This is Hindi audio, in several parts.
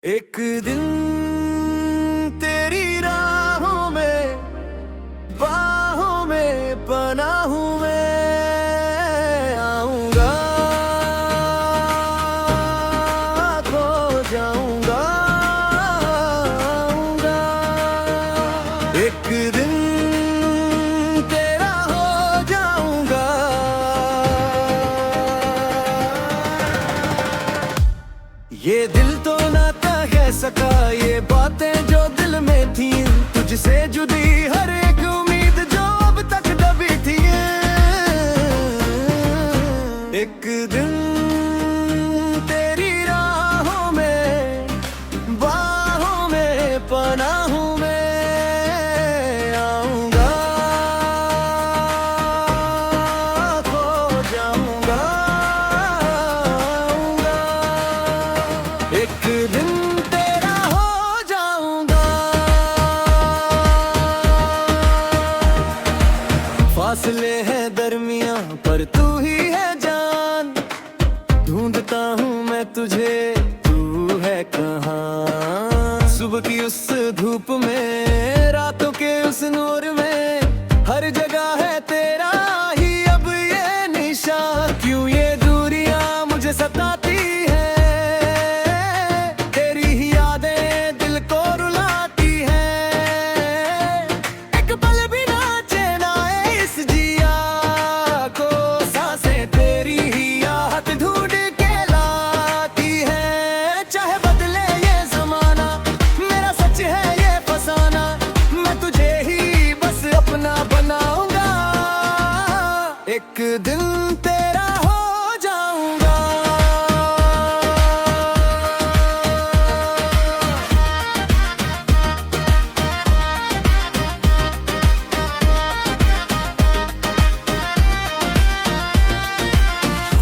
एक दिन तेरी राहों में बाहों में पनाह हूँ मैं आऊंगा, खो जाऊंगा आऊंगा। एक दिन तेरा हो जाऊंगा। ये दिल तो ना कह सका ये बातें जो दिल में थी, तुझसे जुदी हर एक उम्मीद जो अब तक दबी थी। एक दिन तेरी राहों में बाहों में पनाह हूँ मैं आऊंगा, खो जाऊंगा आऊंगा। एक दिन फासले हैं दरमियां पर तू ही है जान, ढूंढता हूँ मैं तुझे तू है कहाँ। सुबह की उस धूप में रातों के उस नूर में हर जगह है तेरा ही अब ये निशान। क्यों ये दूरियां मुझे सताती है, तेरी ही यादें दिल को रुलाती है। एक पल भी ना चैन आए इस जिया को, सांसें तेरी ही याद ढूंढ के लाती है। चाहे बदले ये जमाना मेरा सच है ये फसाना, मैं तुझे ही बस अपना बनाऊंगा। एक दिन तेरा हो जाऊंगा।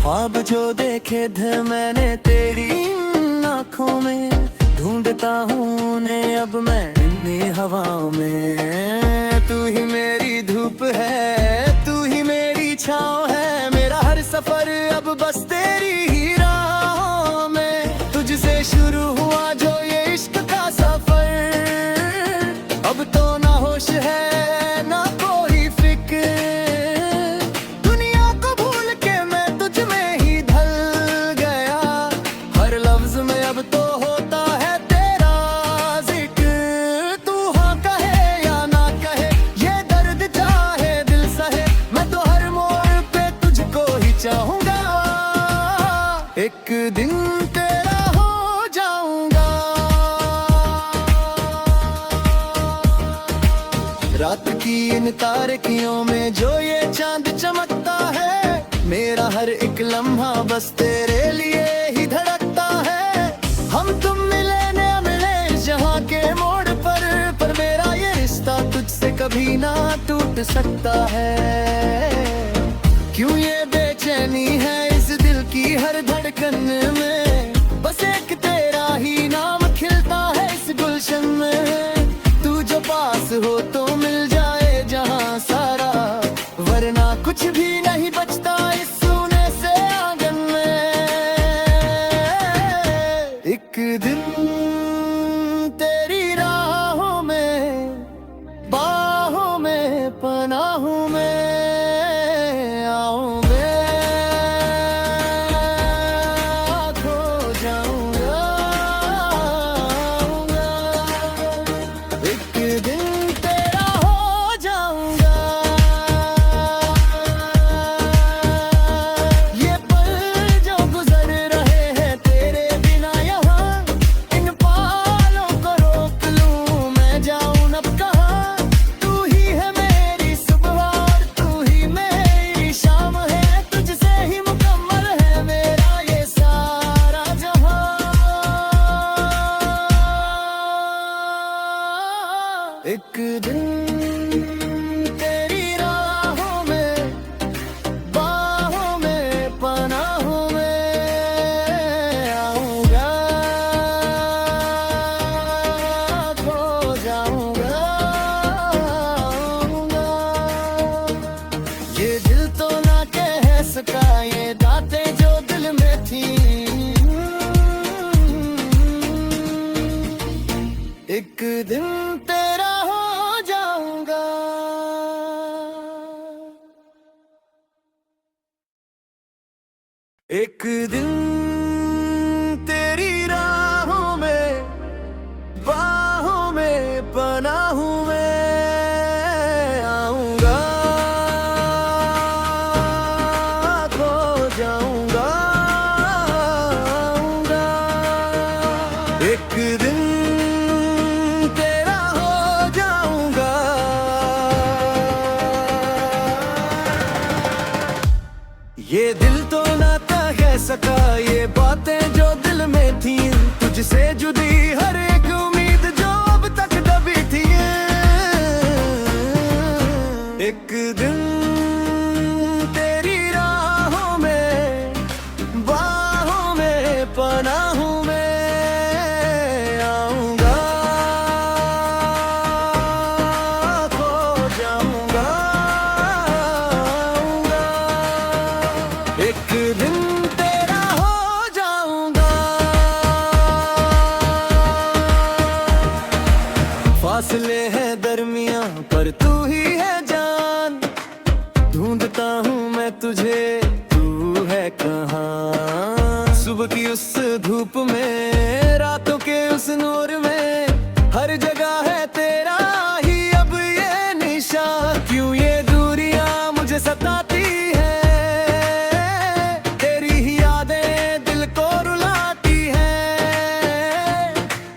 ख्वाब जो देखे थे मैंने तेरी आँखों में, ढूंढता हूँ उन्हें अब मैं इन्हीं हवाओं में। तू ही मेरी धूप है, तू ही मेरी छाँव है, मेरा हर सफर अब बस तेरी ही राहों में। तुझसे शुरू हुआ जो ये इश्क का सफर, अब तो ना होश है ना कोई फिक्र। दुनिया को भूल के मैं तुझ में ही ढल गया, हर लफ्ज में अब तो होता है तेरा जिक्र। तू हाँ कहे या ना कहे ये दर्द चाहे दिल सहे, मैं तो हर मोड़ पे तुझको ही चाहूंगा। एक दिन तेरा हो जाऊंगा। रात की इन तारकियों में जो ये चांद चमकता है, मेरा हर एक लम्हा बस तेरे लिए ही धड़कता है। हम तुम मिले न मिले जहाँ के मोड़ पर मेरा ये रिश्ता तुझसे कभी ना टूट सकता है। क्यों ये बेचैनी है इस दिल की हर धड़कन में, बस एक तेरा ही नाम खिलता है इस गुलशन में। तू जो पास हो तो मिल जाए जहाँ सारा, वरना कुछ भी नहीं बचता इस सूने से आंगन में। एक दिन तेरी राहों में बाहों में पनाह हूँ मैं आऊंगा, खो जाऊंगा आऊंगा। एक दिन तेरा हो जाऊंगा। ये पल जो गुजर रहे हैं तेरे बिना यहाँ, इन पालों को रोक लूं मैं जाऊं अब कहाँ। तू ही है मेरी सुबह और तू ही मेरी शाम है, तुझसे ही मुकम्मल है मेरा ये सारा जहां। एक दिन तेरी राहों में बाहों में पनाह हूँ मैं आऊंगा, खो जाऊंगा आऊंगा। ये दिल तो ना कह सका ये बातें जो दिल में थी। एक दिन तेरा हो जाऊंगा। एक दिन तेरी राहों में, बाहों में पनाह हूं मैं, आऊंगा, खो जाऊंगा, आऊंगा। एक दिन तेरा हो जाऊंगा। ये दिल तो ना कह सका ये बातें जो दिल में थी, तुझसे जुदी हर एक उम्मीद जो अब तक दबी थी। एक दिन तेरी राहों में, बाहों में पनाह हूं मैं, आऊंगा, खो जाऊंगा, आऊंगा। एक दिन फासले हैं दरमियां पर तू ही है जान, ढूंढता हूँ मैं तुझे, तू है कहाँ। सुबह की उस धूप में, रातों के उस नूर में, हर जगह है तेरा ही अब ये निशान। क्यों ये दूरियां मुझे सताती है, तेरी ही यादें दिल को रुलाती है।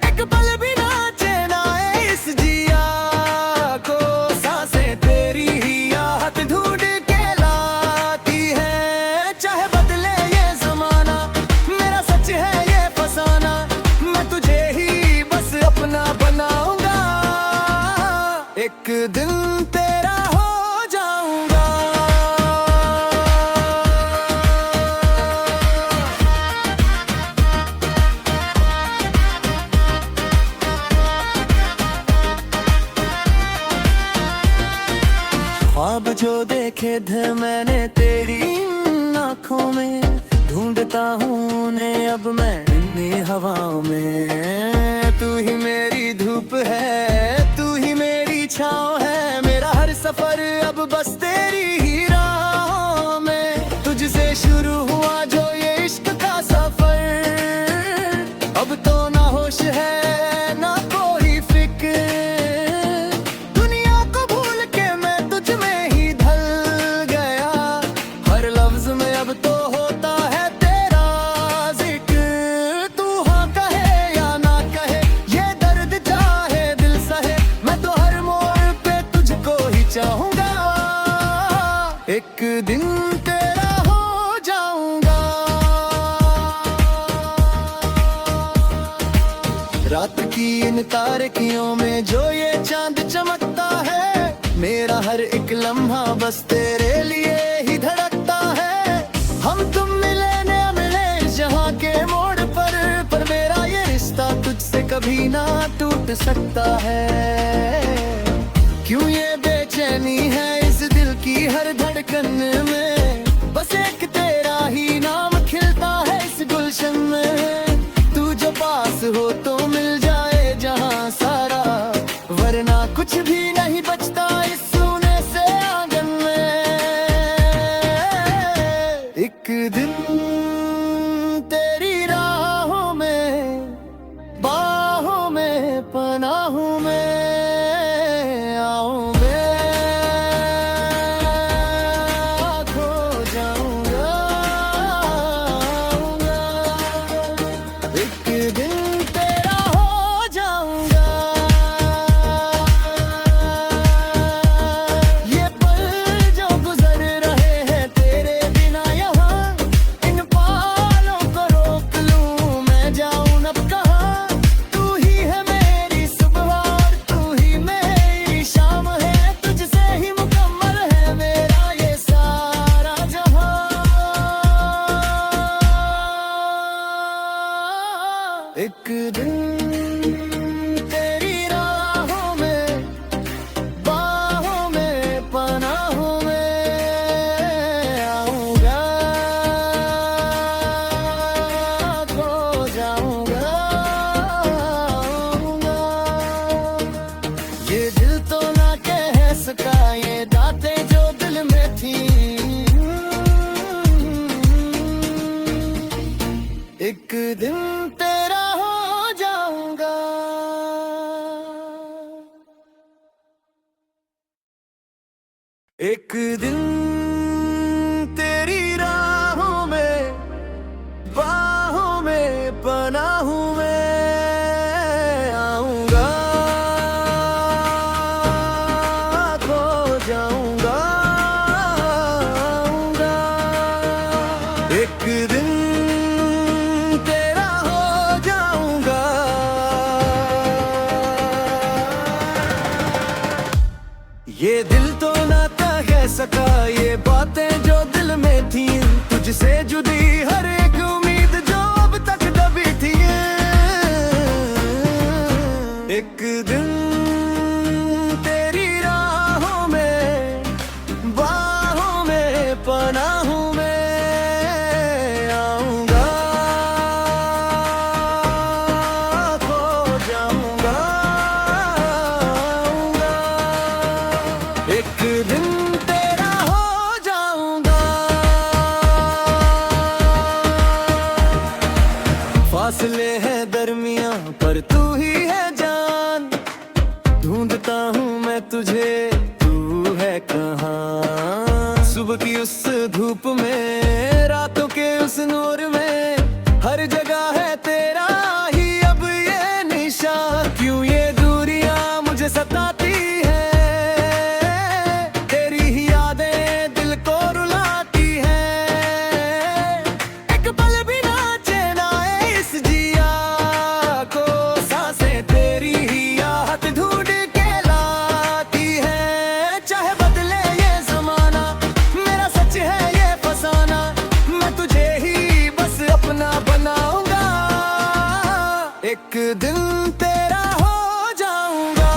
एक पल भी ना चैन आए इस जिया को, सांसें तेरी ही आहट ढूंढ के लाती है। चाहे बदले ये जमाना, मेरा सच है ये फसाना, मैं तुझे ही बस अपना बनाऊंगा। एक दिन तेरा हो जाऊंगा। ख्वाब जो देखे थे मैंने तेरी इन आँखों में, ढूंढता हूँ उन्हें अब मैं इन हवाओं में। तू ही मेरी धूप है, तू ही मेरी छाँव है, मेरा हर सफर अब बस तेरी ही राहों में। तुझसे शुरू हुआ जो ये इश्क का सफर, अब तो ना होश है ना कोई फिक्र। दुनिया को भूल के मैं तुझ में ही ढल गया, हर लफ्ज में अब तो होता है तेरा जिक्र। तू हाँ कहे या ना कहे, ये दर्द चाहे दिल सहे, मैं तो हर मोड़ पे तुझको ही चाहूंगा। एक दिन तेरा हो जाऊंगा। रात की इन तारकियों में जो ये चांद चमकता है, मेरा हर एक लम्हा बस तेरे लिए ही धड़कता है। हम तुम मिले न मिले जहाँ के मोड़ पर मेरा ये रिश्ता तुझसे कभी ना टूट सकता है। क्यों ये बेचैनी है इस दिल की हर धड़कन में, बस एक तेरा ही नाम खिलता है इस गुलशन में। तू जो पास हो तो मिल जाए जहाँ सारा, वरना कुछ भी नहीं बचता इस सूने से आंगन में। एक दिन तेरी राहों में, बाहों में पनाह हूं मैं, आऊं मैं, खो जाऊंगा, आऊंगा। एक दिन तेरा हो जाऊंगा। ये पल जो गुजर रहे हैं तेरे बिना यहाँ, इन पालों को रोक लूं मैं जाऊं अब कहाँ। तू ही है मेरी सुबह और एक दिन तेरी राहों में, बाहों में पनाह हूँ मैं, आऊंगा खो जाऊंगा, आऊंगा एक दिन तेरा हो जाऊंगा। ये दिल तो ना कह सका ये बातें जो दिल में थी, तुझसे जुदी हर एक उम्मीद जो अब तक दबी थी। एक दिन तेरी राहों में, बाहों में पनाह हूँ मैं, आऊंगा खो जाऊंगा, आऊंगा एक दिन तेरा हो जाऊंगा। फासले हैं दरमियां पर तू ही है जान, ढूंढता हूँ मैं तुझे, तू है कहाँ। सुबह की उस धूप में, रातों के उस नूर में, हर जगह है तेरा ही अब ये निशान। क्यों ये दूरियां मुझे सताती है, तेरी ही यादें दिल को रुलाती है। एक पल भी ना चैन आए इस जिया को, सांसें तेरी ही आहट ढूंढ के लाती है। चाहे बदले ये जमाना, मेरा सच है ये फसाना, मैं तुझे ही बस अपना बनाऊंगा। एक दिन तेरा हो जाऊंगा।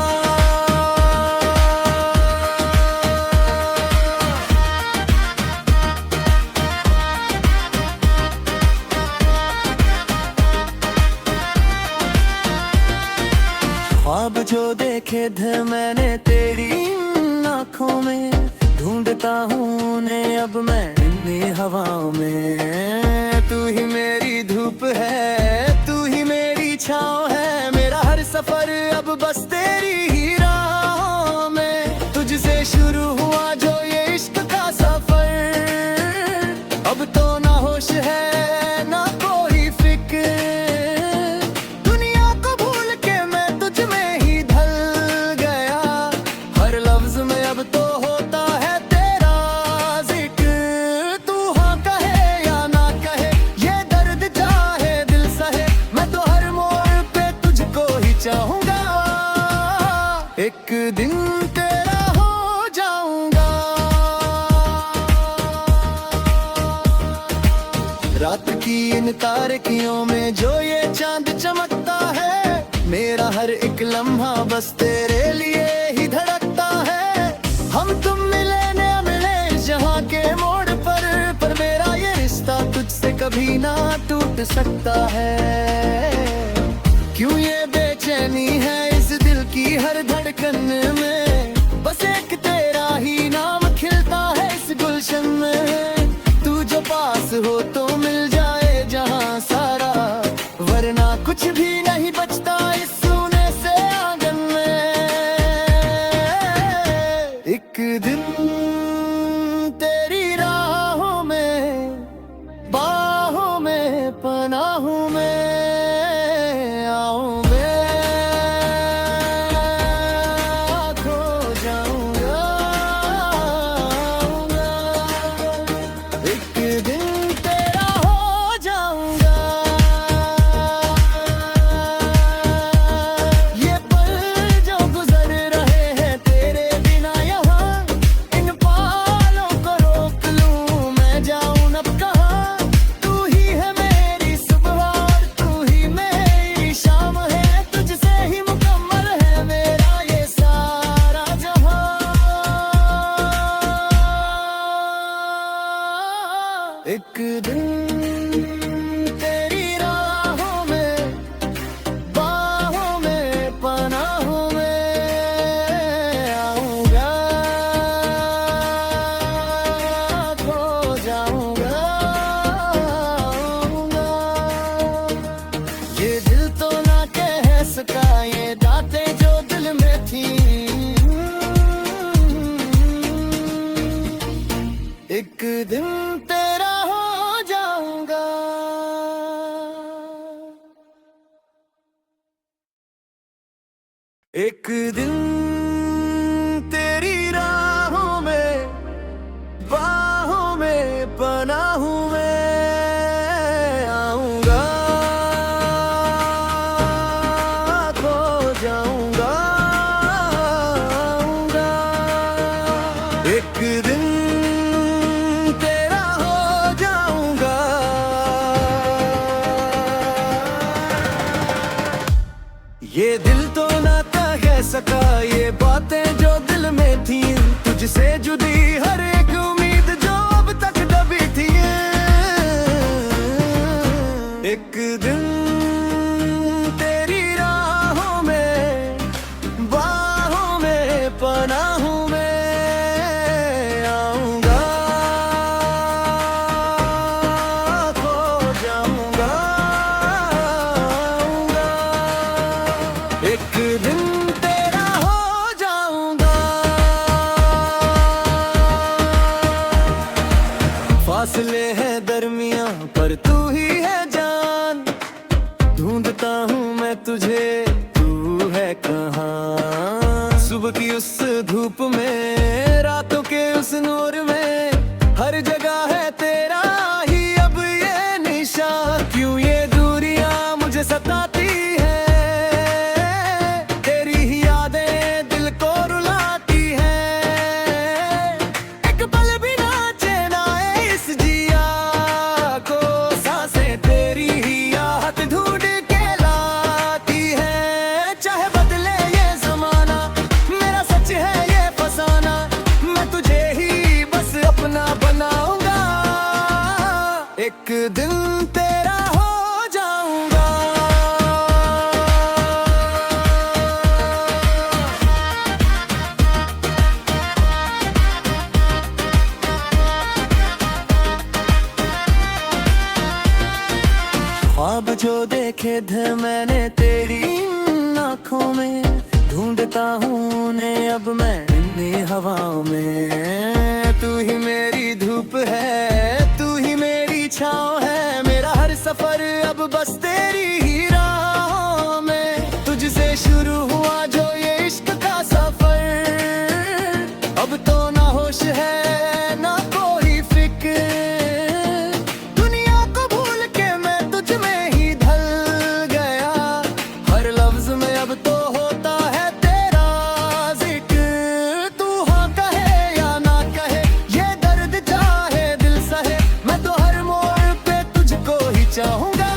ख्वाब जो देखे थे मैंने तेरी इन आँखों में, ढूंढता हूँ उन्हें अब मैं इन हवाओं में। तू ही मेरी धूप है, तू ही मेरी छाँव है, मेरा हर सफर अब बस तेरी ही राहों में। तुझसे शुरू हुआ जो ये इश्क का सफर, अब तो ना होश है ना कोई फिक्र। दुनिया को भूल के मैं तुझ में ही ढल गया, हर लफ्ज में अब तो होता है तेरा जिक्र। तू हाँ कहे या ना कहे, ये दर्द चाहे दिल सहे, मैं तो हर मोड़ पे तुझको ही चाहूंगा। एक दिन तेरा हो जाऊंगा। रात की इन तारकियों में जो ये चांद चमकता है, मेरा हर एक लम्हा बस तेरे लिए ही धड़कता है। हम तुम मिले न मिले जहाँ के मोड़ पर मेरा ये रिश्ता तुझसे कभी ना टूट सकता है। क्यों ये बेचैनी है इस दिल की हर धड़कन में, बस एक तेरा ही नाम खिलता है इस गुलशन में। तू जो पास हो तो मिल जाए जहाँ सारा, वरना कुछ भी नहीं बचता इस सोने से आंगन में। एक दिन तेरी राहों में, बाहों में पनाह हूँ मैं, आऊं मैं खो जाऊंगा, आऊंगा एक दिन तेरा हो जाऊंगा। ये पल जो गुजर रहे हैं तेरे बिना यहाँ, इन पालों को रोक लूं मैं जाऊं अब कहाँ। तू ही है मेरी सुबह और तू ही मेरी शाम है, तुझसे ही मुकम्मल है मेरा ये सारा जहां। एक दिन तेरी राहों में, बाहों में पनाह हूँ मैं, आऊंगा खो जाऊंगा, आऊंगा। ये दिल तो ना कह सका ये बातें जो दिल में थी, एक दिन तेरी राहों में, बाहों में पनाह हूँ मैं, आऊंगा खो जाऊंगा, आऊंगा एक दिन तेरा हो जाऊंगा। ये दिल तो ना कह सका ये बातें जो दिल में थी, तुझसे जुदी हर एक उम्मीद जो अब तक दबी थी। एक दिन तेरी राहों में, बाहों में पनाह हूँ मैं, आऊंगा खो जाऊंगा, आऊंगा एक दिन तेरा हो जाऊंगा। फासले हैं दरमियां पर तू ही है जान, ढूंढता हूँ मैं तुझे, तू है कहाँ। सुबह की उस धूप में, रातों के उस नूर में, हर जगह है तेरा ही अब ये निशान। क्यों ये दूरियां मुझे सताती है, तेरी ही यादें दिल को रुलाती है। एक पल भी ना चैन आए इस जिया को, सांसें तेरी ही आहट ढूंढ के लाती है। चाहे बदले ये जमाना, मेरा सच है ये फसाना, मैं तुझे ही बस अपना बनाऊंगा। एक दिन तेरा हो जाऊंगा। ख्वाब जो देखे थे मैंने तेरी इन आँखों में, ढूंढता हूँ उन्हें अब मैं इन्हीं हवाओं में। तू ही मेरी धूप है, तू ही मेरी छाँव है, मेरा हर सफर अब बस तेरी ही राहों में। तुझसे शुरू हुआ जो ये इश्क का सफर, अब तो ना होश है ना कोई फिक्र। दुनिया को भूल के मैं तुझ में ही ढल गया, हर लफ्ज में अब तो होता है तेरा जिक्र। तू हाँ कहे या ना कहे, ये दर्द चाहे दिल सहे, मैं तो हर मोड़ पे तुझको ही चाहूंगा।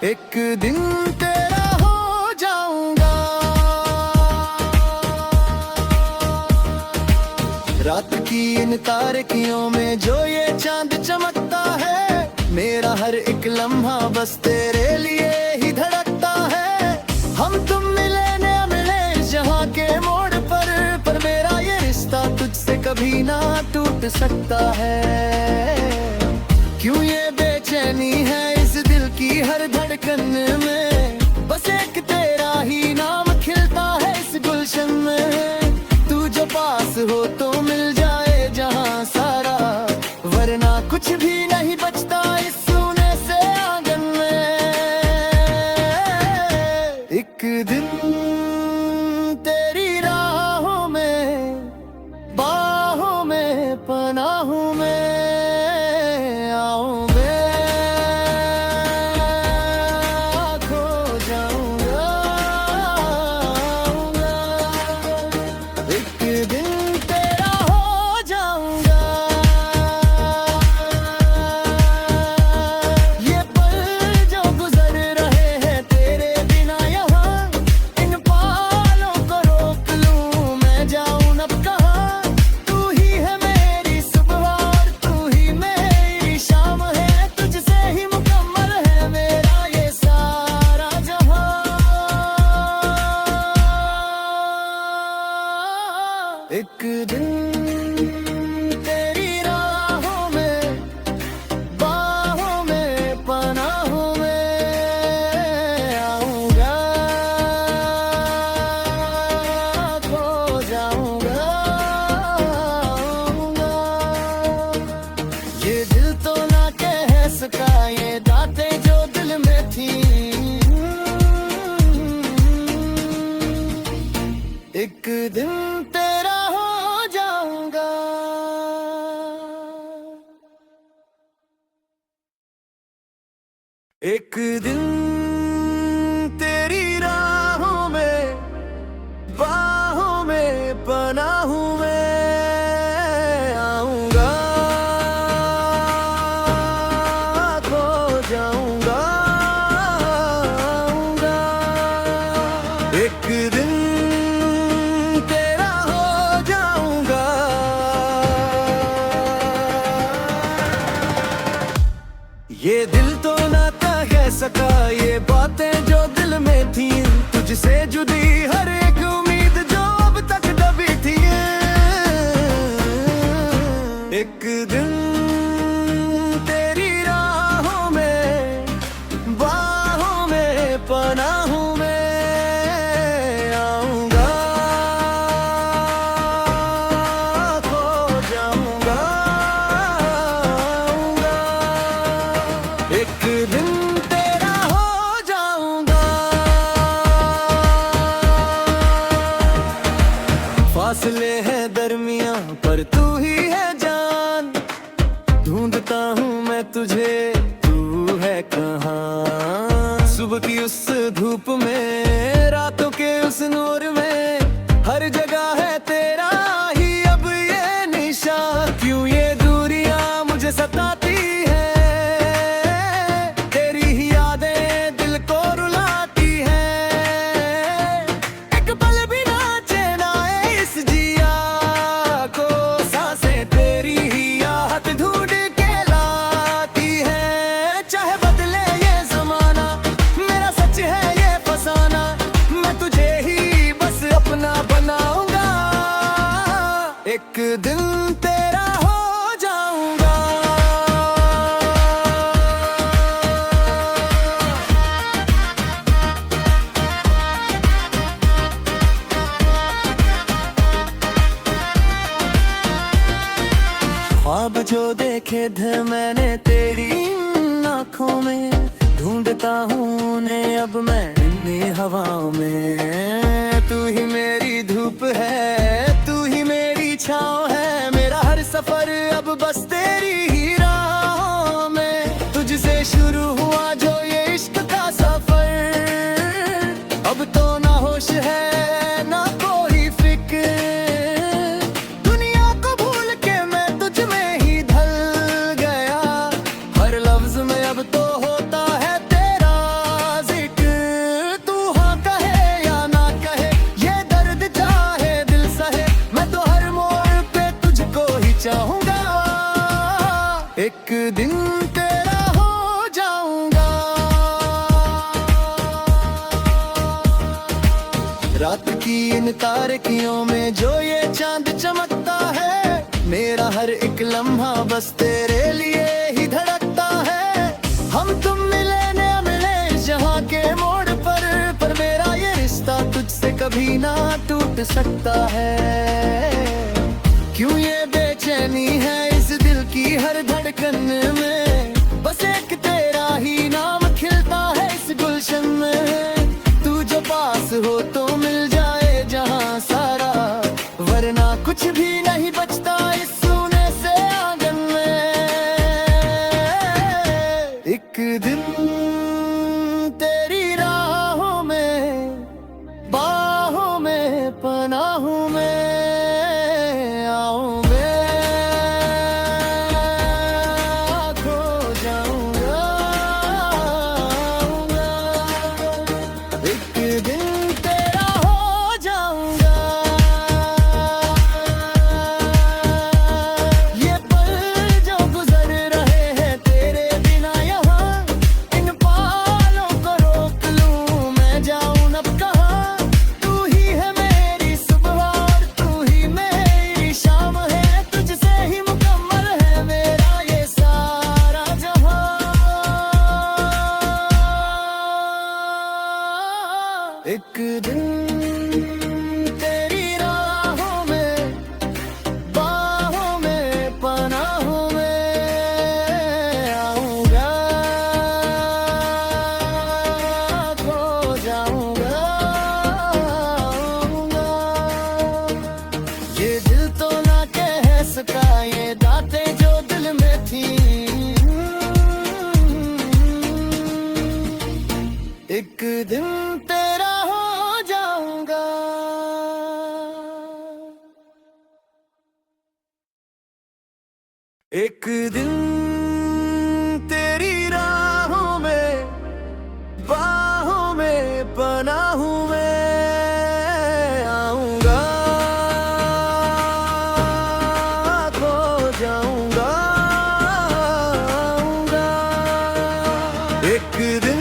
एक दिन तेरा हो जाऊंगा। रात की इन तारकियों में जो ये चांद चमकता है, मेरा हर एक लम्हा बस तेरे लिए ही धड़कता है। हम तुम मिले न मिले जहाँ के मोड़ पर मेरा ये रिश्ता तुझसे कभी ना टूट सकता है। क्यों ये बेचैनी है इस दिल की हर धड़कन में, बस एक तेरा ही नाम खिलता है इस गुलशन में। तू जो पास हो तो मिल जाए जहाँ सारा, वरना कुछ भी नहीं बचता इस सूने से आंगन में। एक दिन तेरी राहों में, बाहों में पनाह हूँ मैं, आऊंगा खो जाऊंगा, आऊंगा एक दिन तेरा हो जाऊंगा। ये पल जो गुजर रहे हैं तेरे बिना यहाँ, इन पालों को रोक लूं मैं जाऊं अब कहाँ। तू ही है मेरी सुबह और तू ही मेरी शाम है, तुझसे ही मुकम्मल है मेरा ये सारा जहां। एक दिन तेरी राहों में, बाहों में पनाह हूँ मैं, आऊंगा खो जाऊंगा, आऊंगा। ये दिल तो ना कह सका ये बातें जो दिल में थी, एक दिन तेरा हो जाऊंगा। एक दिन तेरी राहों में, बाहों में पनाह हूं मैं, आऊंगा, खो जाऊंगा, आऊंगा। एक दिन तेरा हो जाऊंगा। ये दिल तो ना कह सका ये बातें जो दिल में थी, तुझसे जुदी हर एक उम्मीद जो अब तक दबी थी। एक दिन तेरी राहों में, बाहों में पनाह हूं मैं, आऊंगा, खो जाऊंगा, आऊंगा। एक दिन तेरा हो जाऊंगा। फासले हैं दरमियां पर तू ही है जान, ढूंढता हूँ मैं तुझे, तू है कहाँ। सुबह की उस धूप में, रातों के उस नूर में, हर जगह है तेरा ही अब ये निशान। क्यों ये दूरियां मुझे सताती है, तेरी ही यादें दिल को रुलाती है। एक पल भी ना चैन आए इस जिया को, सांसें तेरी ही याद ढूंढ के लाती है। चाहे बदले ये जमाना, मेरा सच है ये फसाना, मैं तुझे ही बस अपना बनाऊंगा। एक दिन तेरा हो जाऊंगा। ख्वाब जो देखे थे मैंने तेरी इन आँखों में, ढूंढता हूँ उन्हें अब मैं इन हवाओं में। तू ही मेरी धूप है, तू ही मेरी छाँव है, मेरा हर सफर अब बस तेरी ही राहों में। तुझसे शुरू हुआ जो ये इश्क का सफर, अब तो ना होश है ना कोई फिक्र। दुनिया को भूल के मैं तुझ में ही ढल गया, हर लफ्ज में अब तो होता है तेरा जिक्र। तू हाँ कहे या ना कहे, ये दर्द चाहे दिल सहे, मैं तो हर मोड़ पे तुझको ही चाहूंगा। एक दिन तेरा हो जाऊंगा। रात की इन तारकियों में जो ये चांद चमकता है, मेरा हर एक लम्हा बस तेरे लिए ही धड़कता है। हम तुम मिले न मिले जहाँ के मोड़ पर मेरा ये रिश्ता तुझसे कभी ना टूट सकता है। क्यों ये बेचैनी है इस दिल की हर धड़कन में, बस एक तेरा ही नाम खिलता है इस गुलशन में। तू जो पास हो तो मिल जाए जहाँ सारा, वरना कुछ भी नहीं बचता इस सूने से आंगन में। एक दिन तेरी राहों में, बाहों में पनाह हूं मैं, आऊं मैं, खो जाऊंगा, आऊंगा। एक दिन तेरा हो जाऊंगा। ये पल जो गुजर रहे हैं तेरे बिना यहाँ, इन पालों को रोक लूं मैं जाऊं अब कहाँ। तू ही है मेरी सुबह और तू ही मेरी शाम है, तुझसे ही मुकम्मल है मेरा ये सारा जहां। एक दिन तेरी राहों में, बाहों में पनाह हूं मैं, आऊंगा, खो जाऊंगा, आऊंगा। एक दिन तेरी राहों में, बाहों में पनाह हूँ मैं, आऊंगा खो जाऊंगा, आऊंगा एक दिन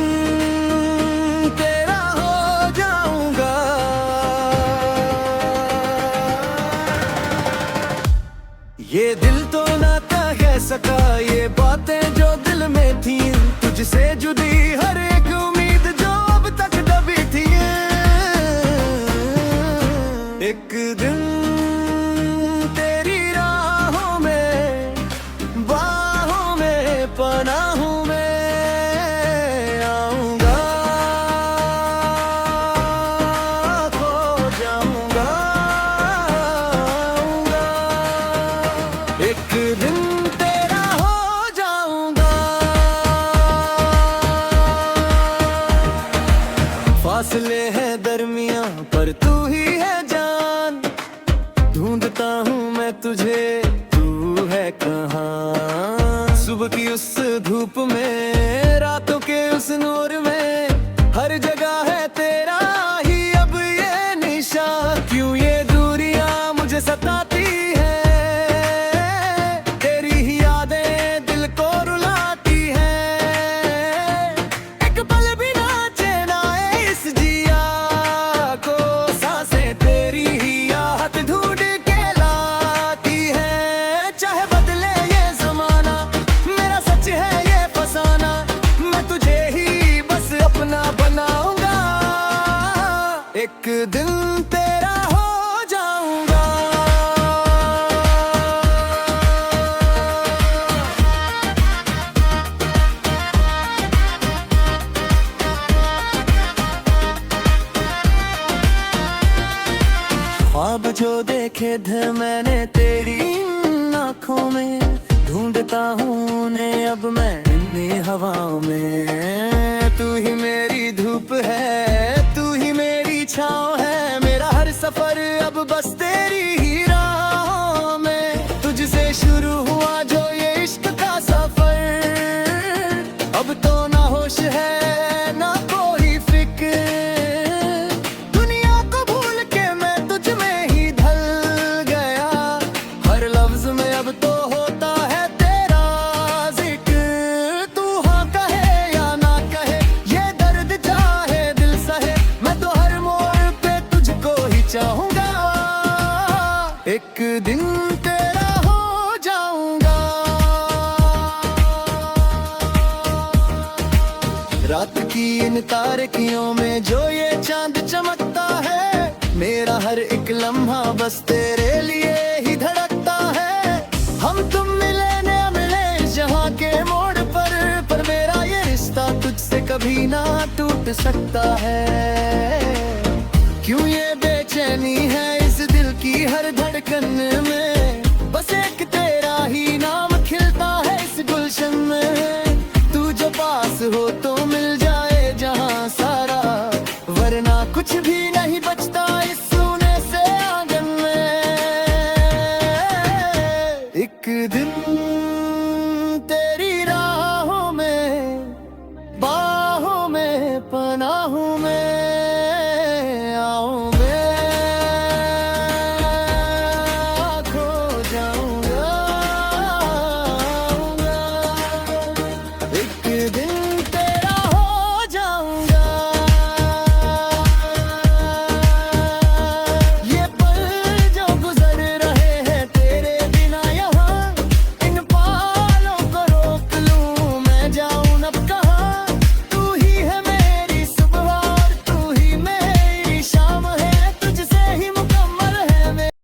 तेरा हो जाऊंगा। ये दिल तो ना कह सका ये बातें जो दिल में थी, तुझसे जुदी हर एक उम्मीद जो अब तक दबी थी। एक दिन तेरी राहों में, बाहों में पनाह हूँ मैं, आऊंगा खो जाऊंगा, आऊंगा एक दिन तेरा हो जाऊंगा। फासले हैं दरमियां पर तू ही है जान, ढूंढता हूँ मैं तुझे, तू है कहाँ। सुबह की उस धूप में, रातों के उस नूर में, हर जगह है तेरा ही अब ये निशान। क्यों ये दूरियां मुझे सताती है, तेरी ही यादें दिल को रुलाती है। एक पल भी ना चैन आए इस जिया को, सांसें तेरी ही याद ढूंढ के लाती है। चाहे बदले ये जमाना, मेरा सच है ये फसाना, मैं तुझे ही बस अपना बनाऊंगा। एक दिन तेरा हो जाऊंगा। ख्वाब जो देखे थे मैंने तेरी इन आँखों में, ढूंढता हूँ उन्हें अब मैं इन हवाओं में। तू ही मेरी धूप है, तू ही मेरी छाँव है, मेरा हर सफर अब बस तेरी ही राहों में। तुझसे शुरू हुआ जो ये इश्क का सफर, अब तो ना होश है ना कोई फिक्र। दुनिया को भूल के मैं तुझ में ही ढल गया, हर लफ्ज में अब तो होता है तेरा जिक्र। तू हाँ कहे या ना कहे, ये दर्द चाहे दिल सहे, मैं तो हर मोड़ पे तुझको ही चाहूंगा। एक दिन तेरा हो जाऊंगा। रात की इन तारकियों में जो ये चांद चमकता है, मेरा हर एक लम्हा बस तेरे लिए ही धड़कता है। हम तुम मिले न मिले जहाँ के मोड़ पर मेरा ये रिश्ता तुझसे कभी ना टूट सकता है। क्यों ये बेचैनी है इस दिल की हर धड़कन में, बस एक तेरा ही नाम खिलता है इस गुलशन में। तू जो पास हो तो मिल जाए जहाँ सारा, वरना कुछ भी